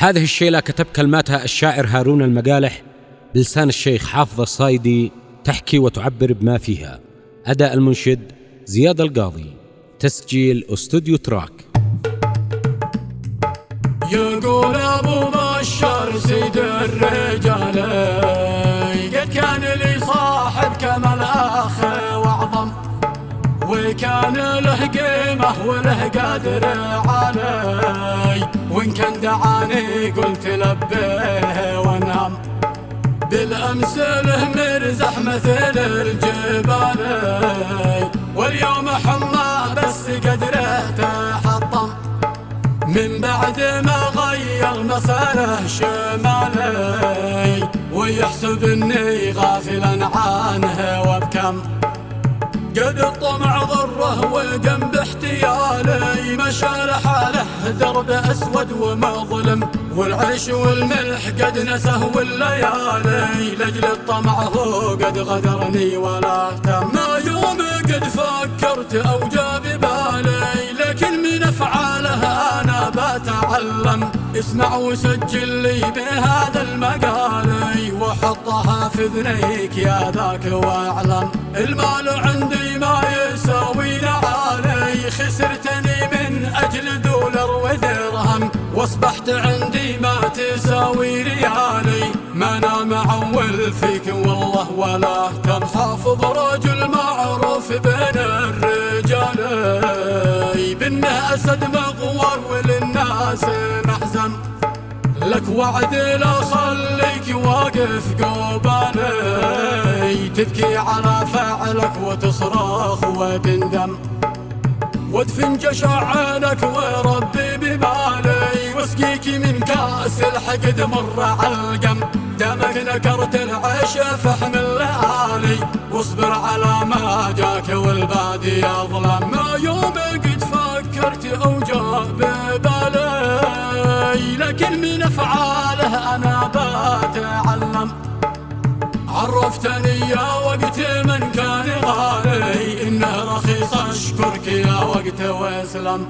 هذه الشيلة كتب كلماتها الشاعر هارون المقالح بلسان الشيخ حافظ الصايدي، تحكي وتعبر بما فيها. أداء المنشد زياد القاضي، تسجيل استوديو تراك. يقول أبو بشر سيد الرجال قد كان لي صاحب كمال أخ وأعظم، وكان له قيمة وله قدر علي، وإن كان دعاني قلت لبيه وانام. بالأمس له مرزح مثل الجبال، واليوم حمى بس قدره تحطم، من بعد ما غير مساره شمالي، ويحسب اني غافلا عنه وبكم. قد الطمع ضره والقم باحتيالي، مشى لحاله درب اسود ومظلم، والعيش والملح قد نسه والليالي، لاجل الطمع هو قد غدرني ولا اهتم. ما يوم قد فكرت او جا ببالي، لكن من افعاله انا بتعلم. اسمع وسجل لي بهذا المقالي، وحطها في اذنيك يا ذاك واعلم. المال عندي ما يساوي لعالي، خسرتني من اجل دولار ودرهم، واصبحت عندي ما تساوي ريالي. ما انا معول فيك والله ولا اهتم، حافظ رجل معروف بين الرجال، بانه اسد مغوار وللناس محزن. لك وعد لا خليك واقف قبالي، تبكي على فعلك وتصرخ وتندم، وادفن جشع عينك وربي ببالي، واسقيك من كاس الحقد مر علقم. دامك نكرت العيش فاحمل لآلي، واصبر على ما جاك والبادي يظلم. ما يوم قد فكرت او جاء ببالي، لكن من افعاله انا بتعلم. عرفتني يا وقت من كان غالي، انه رخيص اشكرك يا وقت واسلم.